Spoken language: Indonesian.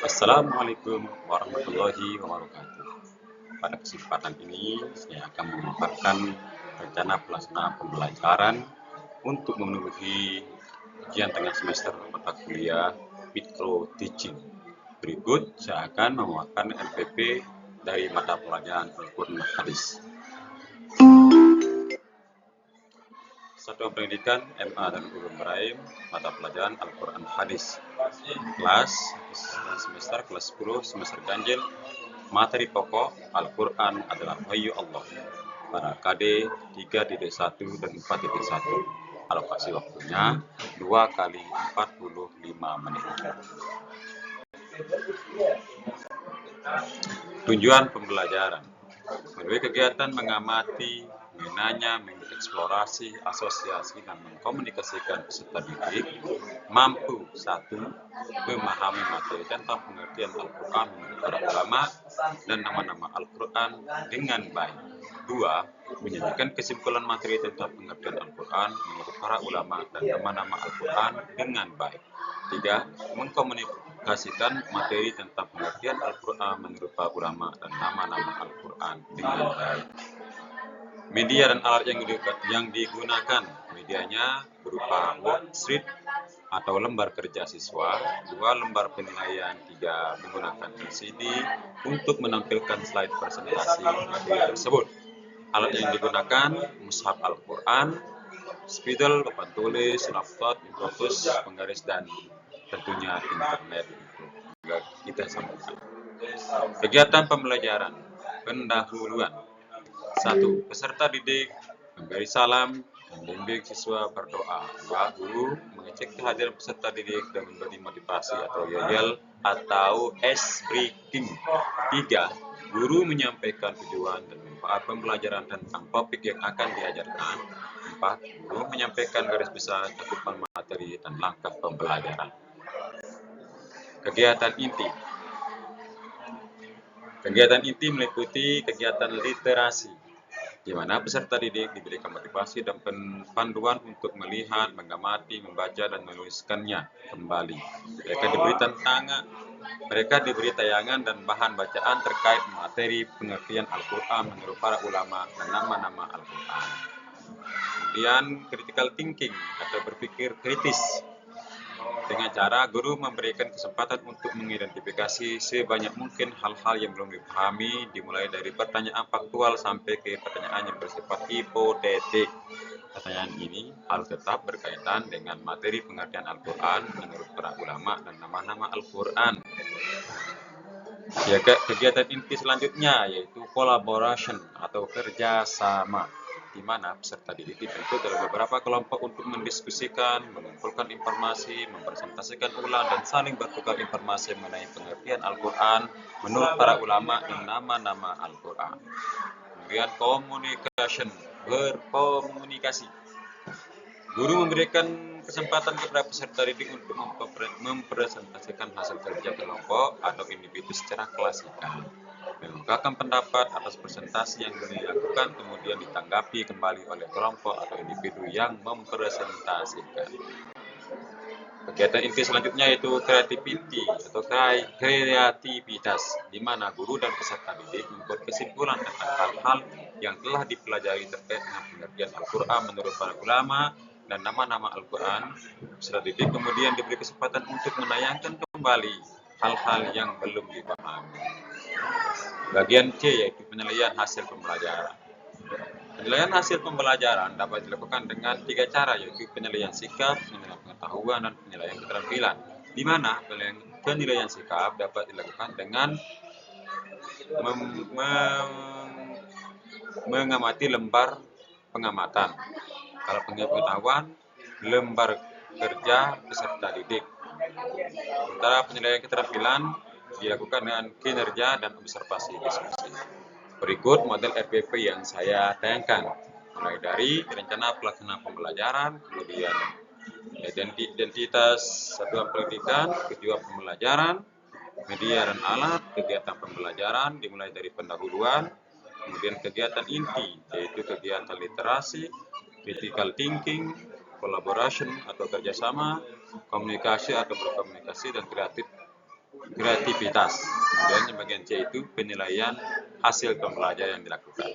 Assalamualaikum warahmatullahi wabarakatuh. Pada kesempatan ini, saya akan memaparkan rencana pelaksanaan pembelajaran untuk memenuhi ujian tengah semester mata kuliah Micro Teaching. Berikut saya akan memaparkan LPP dari mata pelajaran Al-Quran Hadis. Satuan Pendidikan MA dan Ulum Baraim, mata pelajaran Al-Quran Hadis. Kelas semester kelas 10 semester ganjil. Materi pokok Al-Quran adalah wahyu Allah. Para KD 3.1 dan 4.1. Alokasi waktunya 2 kali 45 menit. Tujuan pembelajaran melalui kegiatan mengamati, menanya, mengeksplorasi, asosiasi, dan mengkomunikasikan peserta didik mampu 1. Memahami materi tentang pengertian Al-Quran menurut para ulama dan nama-nama Al-Quran dengan baik. 2. Menyajikan kesimpulan materi tentang pengertian Al-Quran menurut para ulama dan nama-nama Al-Quran dengan baik. 3. Mengkomunikasikan materi tentang pengertian Al-Quran menurut para ulama dan nama-nama Al-Quran dengan baik. Media dan alat yang digunakan, medianya berupa worksheet atau lembar kerja siswa, 2 lembar penilaian, 3 menggunakan LCD untuk menampilkan slide presentasi materi tersebut. Alat yang digunakan, mushaf Al-Quran, spidol, papan tulis, laptop, infocus, penggaris, dan tentunya internet untuk kita sampaikan. Kegiatan pembelajaran, pendahuluan. 1. Peserta didik memberi salam, membimbing siswa berdoa. 2. Guru mengecek kehadiran peserta didik dan memberi motivasi atau yel atau ice breaking. 3. Guru menyampaikan tujuan dan manfaat pembelajaran tentang topik yang akan diajarkan. 4. Guru menyampaikan garis besar cakupan materi dan langkah pembelajaran. Kegiatan inti. Kegiatan inti meliputi kegiatan literasi, di mana peserta didik diberikan motivasi dan panduan untuk melihat, mengamati, membaca, dan menuliskannya kembali. Mereka diberi tayangan dan bahan bacaan terkait materi pengertian Al-Quran menurut para ulama dan nama-nama Al-Quran. Kemudian critical thinking atau berpikir kritis, dengan cara guru memberikan kesempatan untuk mengidentifikasi sebanyak mungkin hal-hal yang belum dipahami, dimulai dari pertanyaan faktual sampai ke pertanyaan yang bersifat hipotetik. Pertanyaan ini harus tetap berkaitan dengan materi pengertian Al-Quran menurut para ulama dan nama-nama Al-Quran. Kegiatan inti selanjutnya yaitu collaboration atau kerjasama, di mana peserta didik dibentuk dalam beberapa kelompok untuk mendiskusikan, mengumpulkan informasi, mempresentasikan ulang, dan saling bertukar informasi mengenai pengertian Al-Quran menurut para ulama dan nama-nama Al-Quran. Kemudian communication, berkomunikasi. Guru memberikan kesempatan kepada peserta didik untuk mempresentasikan hasil kerja kelompok atau individu secara klasikal, mengungkapkan pendapat atas presentasi yang dilakukan, kemudian ditanggapi kembali oleh kelompok atau individu yang mempresentasikan. Kegiatan inti selanjutnya yaitu kreativitas, di mana guru dan peserta didik membuat kesimpulan tentang hal-hal yang telah dipelajari terkait dengan pengertian Al-Quran menurut para ulama dan nama-nama Al-Quran. Peserta didik kemudian diberi kesempatan untuk menayangkan kembali hal-hal yang belum dipahami. Bagian C yaitu penilaian hasil pembelajaran. Penilaian hasil pembelajaran dapat dilakukan dengan 3 cara, yaitu penilaian sikap, penilaian pengetahuan, dan penilaian keterampilan. Di mana penilaian sikap dapat dilakukan dengan mengamati lembar pengamatan. Kalau pengetahuan, lembar kerja peserta didik. Sementara penilaian keterampilan dilakukan dengan kinerja dan observasi diskusi. Berikut model RPP yang saya tayangkan, mulai dari rencana pelaksanaan pembelajaran, kemudian identitas satuan pendidikan, tujuan pembelajaran, media dan alat, kegiatan pembelajaran dimulai dari pendahuluan, kemudian kegiatan inti yaitu kegiatan literasi, critical thinking, collaboration atau kerjasama, komunikasi atau berkomunikasi, dan kreativitas. Kemudian yang bagian C itu penilaian hasil pembelajaran yang dilakukan.